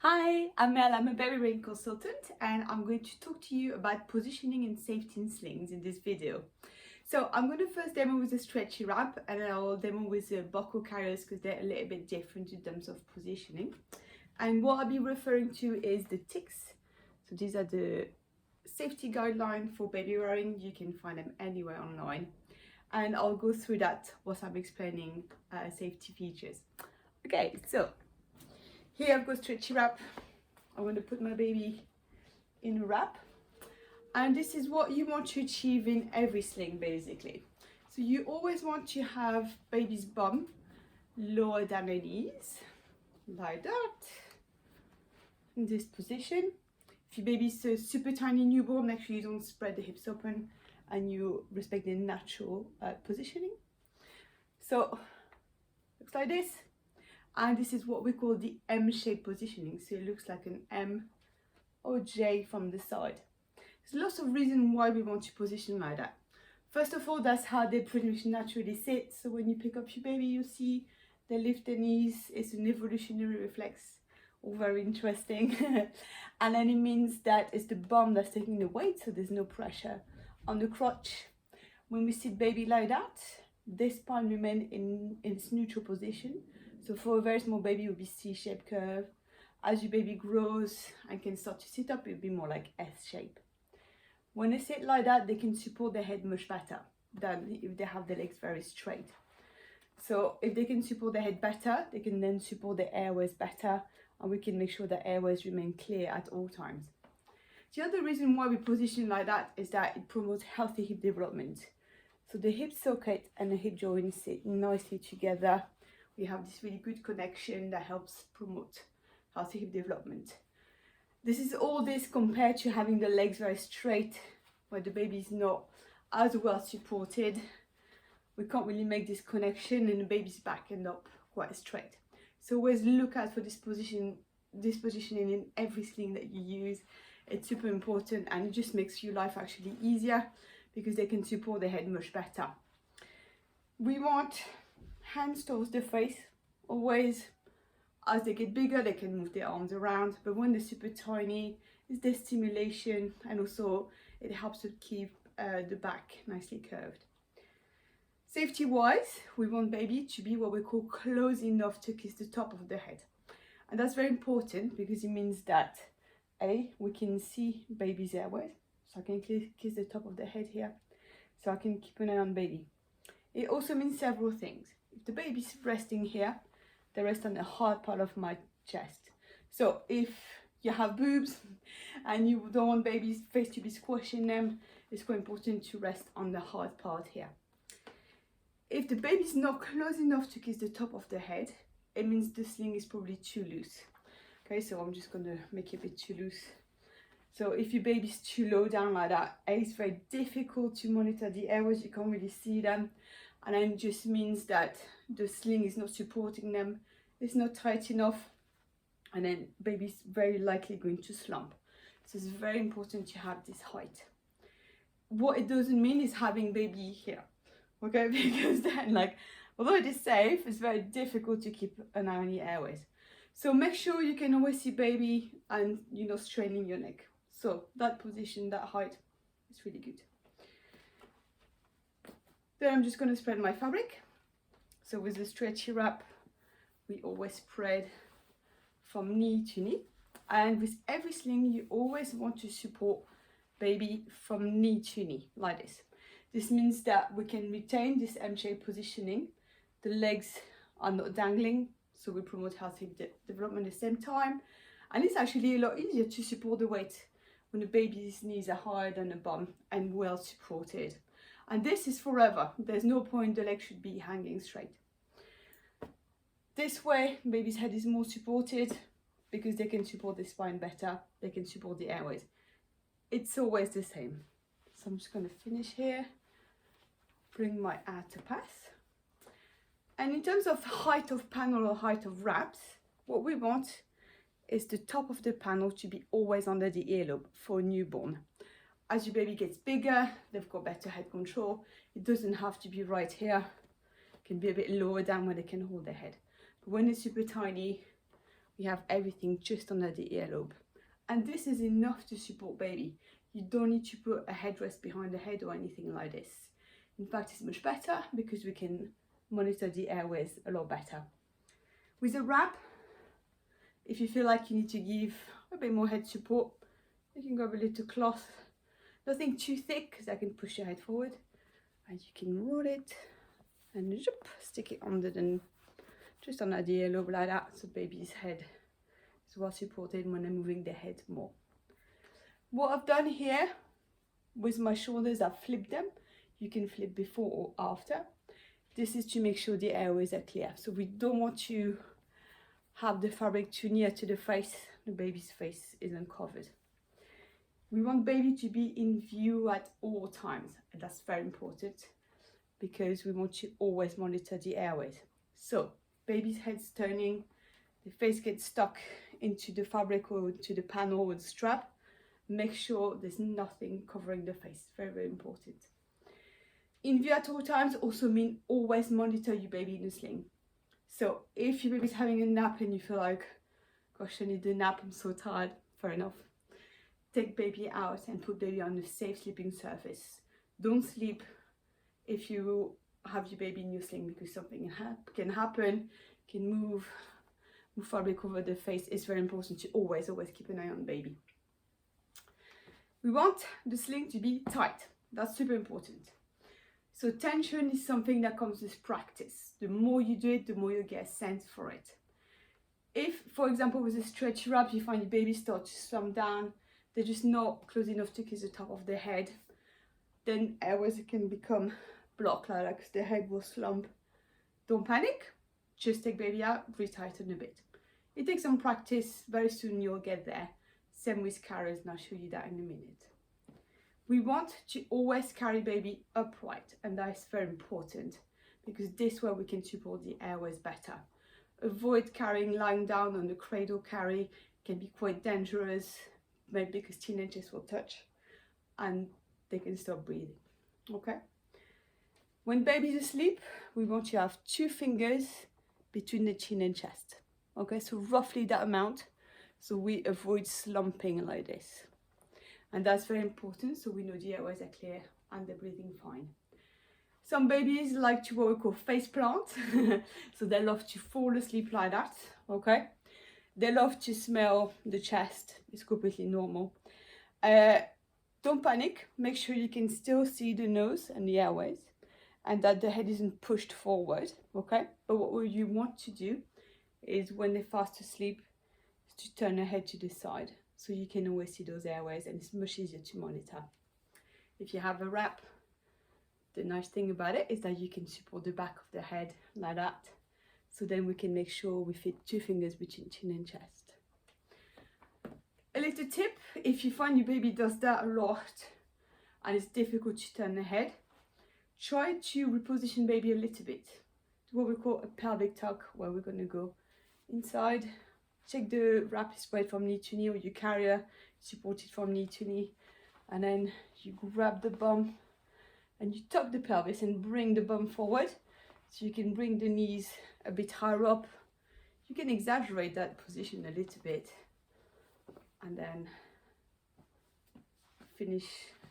Hi, I'm Mel, I'm a baby brain consultant and I'm going to talk to you about positioning and safety in slings in this video. So I'm going to first demo with a stretchy wrap and then I'll demo with the buckle carriers because they're a little bit different in terms of positioning. And what I'll be referring to is the ticks. So these are the safety guidelines for baby wearing. You can find them anywhere online. And I'll go through that whilst I'm explaining safety features. Okay, so here I've got stretchy wrap. I'm going to put my baby in a wrap. And this is what you want to achieve in every sling basically. So you always want to have baby's bum lower than the knees, like that, in this position. If your baby's a super tiny newborn, make sure you don't spread the hips open and you respect the natural positioning. So, looks like this. And this is what we call the M-shaped positioning. So it looks like an M or J from the side. There's lots of reasons why we want to position like that. First of all, that's how they pretty much naturally sit. So when you pick up your baby, you see they lift their knees. It's an evolutionary reflex, all very interesting. And then it means that it's the bum that's taking the weight, so there's no pressure on the crotch. When we sit baby like that, this spine remains in its neutral position. So for a very small baby, it will be C-shaped curve. As your baby grows and can start to sit up, it will be more like S-shape. When they sit like that, they can support their head much better than if they have their legs very straight. So if they can support their head better, they can then support their airways better, and we can make sure that airways remain clear at all times. The other reason why we position like that is that it promotes healthy hip development. So the hip socket and the hip joint sit nicely together. We have this really good connection that helps promote healthy hip development. This is all this compared to having the legs very straight, where the baby is not as well supported. We can't really make this connection and the baby's back end up quite straight. So always look out for this positioning in every sling that you use. It's super important and it just makes your life actually easier because they can support the head much better. We want hands towards the face. Always, as they get bigger, they can move their arms around, but when they're super tiny, it's the stimulation and also it helps to keep the back nicely curved. Safety wise, we want baby to be what we call close enough to kiss the top of the head. And that's very important because it means that we can see baby's airways. So I can kiss the top of the head here. So I can keep an eye on baby. It also means several things. If the baby's resting here, they rest on the hard part of my chest. So if you have boobs and you don't want baby's face to be squashing them, it's quite important to rest on the hard part here. If the baby's not close enough to kiss the top of the head, it means the sling is probably too loose. Okay, so I'm just gonna make it a bit too loose. So if your baby's too low down like that, it's very difficult to monitor the airways, you can't really see them. And then it just means that the sling is not supporting them, it's not tight enough, and then baby's very likely going to slump. So it's very important to have this height. What it doesn't mean is having baby here, okay? Because then, like, although it is safe, it's very difficult to keep an eye on your airways. So make sure you can always see baby and you're not straining your neck. So that position, that height is really good. Then I'm just going to spread my fabric. So with the stretchy wrap, we always spread from knee to knee. And with every sling, you always want to support baby from knee to knee, like this. This means that we can retain this M-shaped positioning. The legs are not dangling, so we promote healthy development at the same time. And it's actually a lot easier to support the weight when the baby's knees are higher than the bum and well supported. And this is forever. There's no point the leg should be hanging straight. This way, baby's head is more supported because they can support the spine better. They can support the airways. It's always the same. So I'm just going to finish here. Bring my outer pass. And in terms of height of panel or height of wraps, what we want is the top of the panel to be always under the earlobe for a newborn. As your baby gets bigger, they've got better head control. It doesn't have to be right here. It can be a bit lower down where they can hold their head. But when it's super tiny, we have everything just under the earlobe. And this is enough to support baby. You don't need to put a headrest behind the head or anything like this. In fact, it's much better because we can monitor the airways a lot better. With a wrap, if you feel like you need to give a bit more head support, you can grab a little cloth. Nothing too thick because that can push your head forward. And you can roll it and stick it under the, just under the earlobe like that, so baby's head is well supported when they're moving their head more. What I've done here with my shoulders, I've flipped them. You can flip before or after. This is to make sure the airways are clear. So we don't want to have the fabric too near to the face. The baby's face isn't covered. We want baby to be in view at all times. And that's very important because we want to always monitor the airways. So baby's head's turning, the face gets stuck into the fabric or into the panel or the strap. Make sure there's nothing covering the face. Very, very important. In view at all times also mean always monitor your baby in a sling. So if your baby's having a nap and you feel like, gosh, I need a nap, I'm so tired, fair enough. Take baby out and put baby on a safe sleeping surface. Don't sleep if you have your baby in your sling because something can happen, can move fabric over the face. It's very important to always keep an eye on baby. We want the sling to be tight. That's super important. So tension is something that comes with practice. The more you do it, the more you get a sense for it. If, for example, with a stretchy wrap, you find your baby start to slump down, they're just not close enough to kiss the top of their head, then airways can become blocked like that because the head will slump. Don't panic, just take baby out, retighten a bit. It takes some practice, very soon you'll get there. Same with carriers, and I'll show you that in a minute. We want to always carry baby upright, and that is very important because this way we can support the airways better. Avoid carrying lying down on the cradle carry, it can be quite dangerous, maybe because teenagers will touch and they can stop breathing, okay? When baby's asleep, we want to have 2 fingers between the chin and chest, okay? So roughly that amount. So we avoid slumping like this. And that's very important, so we know the airways are clear and they're breathing fine. Some babies like to what we call face plant. So they love to fall asleep like that, okay? They love to smell the chest. It's completely normal. Don't panic. Make sure you can still see the nose and the airways and that the head isn't pushed forward, okay? But what you want to do is when they're fast asleep, to turn the head to the side so you can always see those airways and it's much easier to monitor. If you have a wrap, the nice thing about it is that you can support the back of the head like that. So then we can make sure we fit 2 fingers between chin and chest. A little tip, if you find your baby does that a lot and it's difficult to turn the head, try to reposition baby a little bit to what we call a pelvic tuck, where we're going to go inside. Check the wrap is spread from knee to knee or your carrier supported from knee to knee, and then you grab the bum and you tuck the pelvis and bring the bum forward so you can bring the knees a bit higher up. You can exaggerate that position a little bit and then finish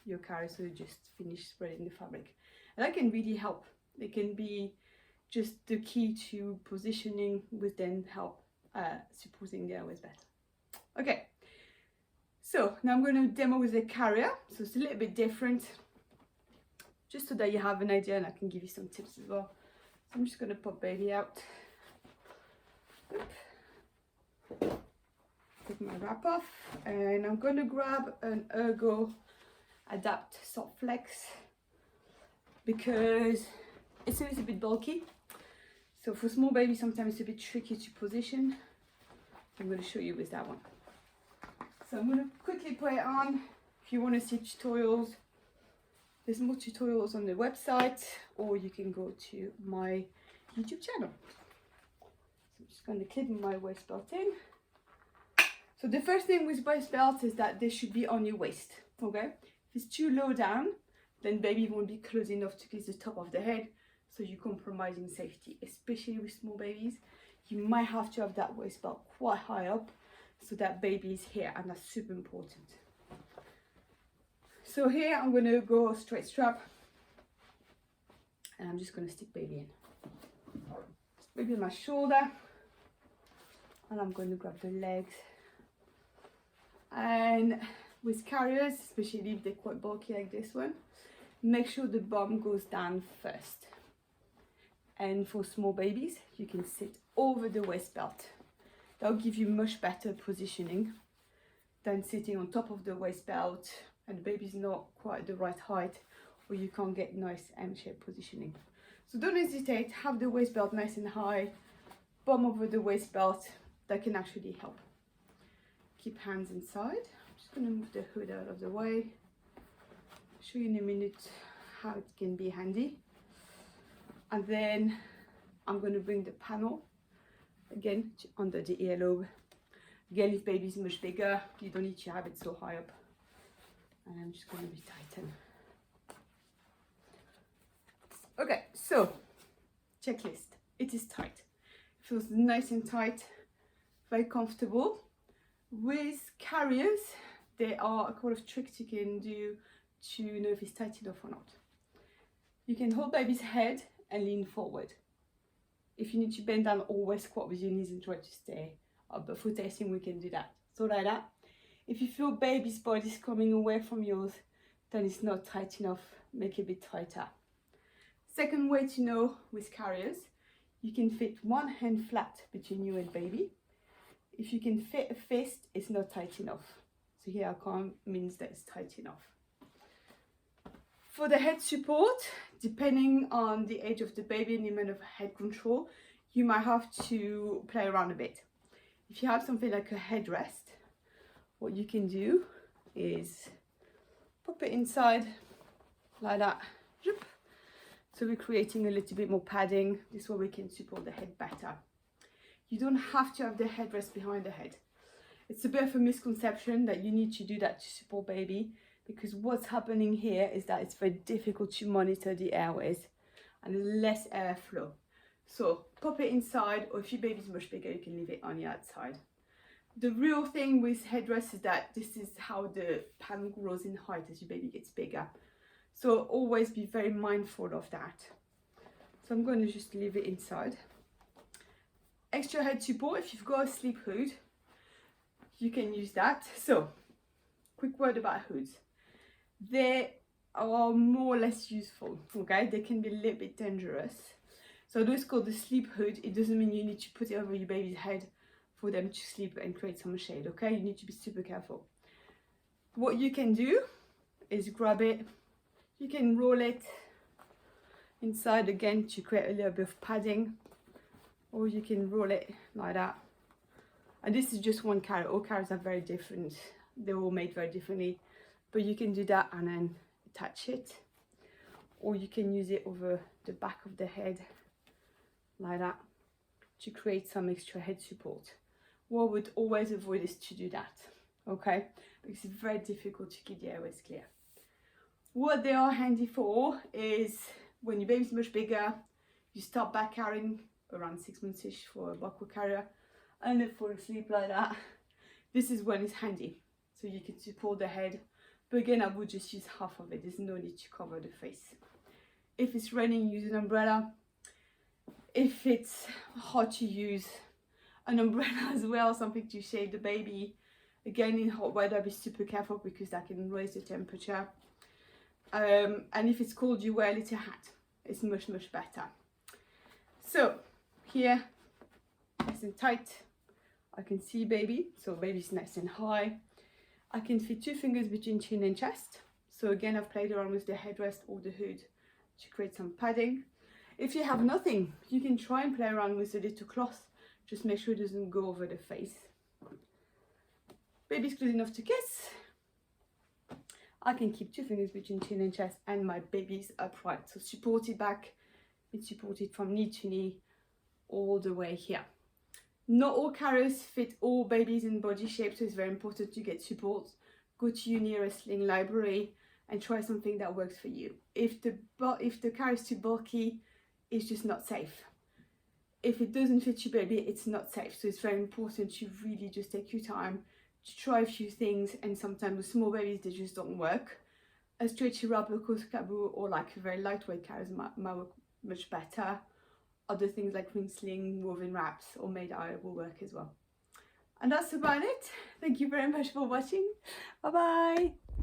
your carrier, so you just finish spreading the fabric. And that can really help. It can be just the key to positioning, which then help supporting the airways better. Okay, so now I'm going to demo with the carrier, so it's a little bit different, just so that you have an idea and I can give you some tips as well. So I'm just going to pop baby out. Take my wrap off and I'm going to grab an Ergo Adapt Soft Flex because it's a little bit bulky. So for small babies, sometimes it's a bit tricky to position. I'm going to show you with that one. So I'm going to quickly put it on. If you want to see tutorials, there's more tutorials on the website, or you can go to my YouTube channel. So I'm just going to clip my waist belt in. So the first thing with waist belts is that they should be on your waist, okay? If it's too low down, then baby won't be close enough to kiss the top of the head. So you're compromising safety, especially with small babies. you might have to have that waist belt quite high up so that baby is here, and that's super important. So here I'm going to go straight strap, and I'm just going to stick baby in. Baby on my shoulder, and I'm going to grab the legs. And with carriers, especially if they're quite bulky like this one, make sure the bum goes down first. And for small babies, you can sit over the waist belt. That'll give you much better positioning than sitting on top of the waist belt and the baby's not quite the right height, or you can't get nice M-shaped positioning. So don't hesitate, have the waist belt nice and high, bum over the waist belt. That can actually help. Keep hands inside. I'm just going to move the hood out of the way. I'll show you in a minute how it can be handy. And then I'm going to bring the panel again under the earlobe. Again, if baby is much bigger, you don't need to have it so high up. And I'm just going to retighten. Okay, so checklist. It is tight. It feels nice and tight, very comfortable. With carriers, there are a couple of tricks you can do to know if it's tight enough or not. You can hold baby's head and lean forward. If you need to bend down, always squat with your knees and try to stay up. But for testing, we can do that. So like that. If you feel baby's body is coming away from yours, then it's not tight enough. Make it a bit tighter. Second way to know with carriers, you can fit one hand flat between you and baby. If you can fit a fist, it's not tight enough. So here I can't means that it's tight enough. For the head support, depending on the age of the baby and the amount of head control, you might have to play around a bit. If you have something like a headrest, what you can do is pop it inside like that. So we're creating a little bit more padding. This way we can support the head better. You don't have to have the headrest behind the head. It's a bit of a misconception that you need to do that to support baby, because what's happening here is that it's very difficult to monitor the airways and there's less airflow. So pop it inside, or if your baby's much bigger, you can leave it on the outside. The real thing with headrest is that this is how the panel grows in height as your baby gets bigger. So always be very mindful of that. So I'm going to just leave it inside. Extra head support, if you've got a sleep hood, you can use that. So, quick word about hoods. They are more or less useful, okay? They can be a little bit dangerous. So although it's called the sleep hood, it doesn't mean you need to put it over your baby's head for them to sleep and create some shade, okay? You need to be super careful. What you can do is grab it, you can roll it inside again to create a little bit of padding, or you can roll it like that. And this is just one carrot. All carrots are very different. They're all made very differently. But you can do that and then attach it. Or you can use it over the back of the head like that to create some extra head support. What I would always avoid is to do that, okay? Because it's very difficult to keep the airways clear. What they are handy for is when your baby's much bigger, you start back carrying around 6 months-ish for a buckle carrier, and then fall asleep like that. This is when it's handy, so you can support the head. But again, I would just use half of it. There's no need to cover the face. If it's raining, use an umbrella. If it's hot, to use an umbrella as well, something to shade the baby. Again, in hot weather, be super careful because that can raise the temperature. And if it's cold, you wear a little hat. It's much, much better. So here, nice and tight. I can see baby, so baby's nice and high. I can fit 2 fingers between chin and chest. So again, I've played around with the headrest or the hood to create some padding. If you have nothing, you can try and play around with a little cloth. Just make sure it doesn't go over the face. Baby's close enough to kiss. I can keep 2 fingers between chin and chest, and my baby's upright. So supported back, it's supported from knee to knee all the way here. Not all carriers fit all babies in body shape, so it's very important to get support. Go to your nearest sling library and try something that works for you. If the carrier is too bulky, it's just not safe. if it doesn't fit your baby, it's not safe. So it's very important to really just take your time to try a few things, and sometimes with small babies they just don't work. A stretchy wrap, a coarse caboo, or like a very lightweight carriage might work much better. Other things like ring sling, woven wraps, or made eye will work as well. And that's about it. Thank you very much for watching. Bye bye.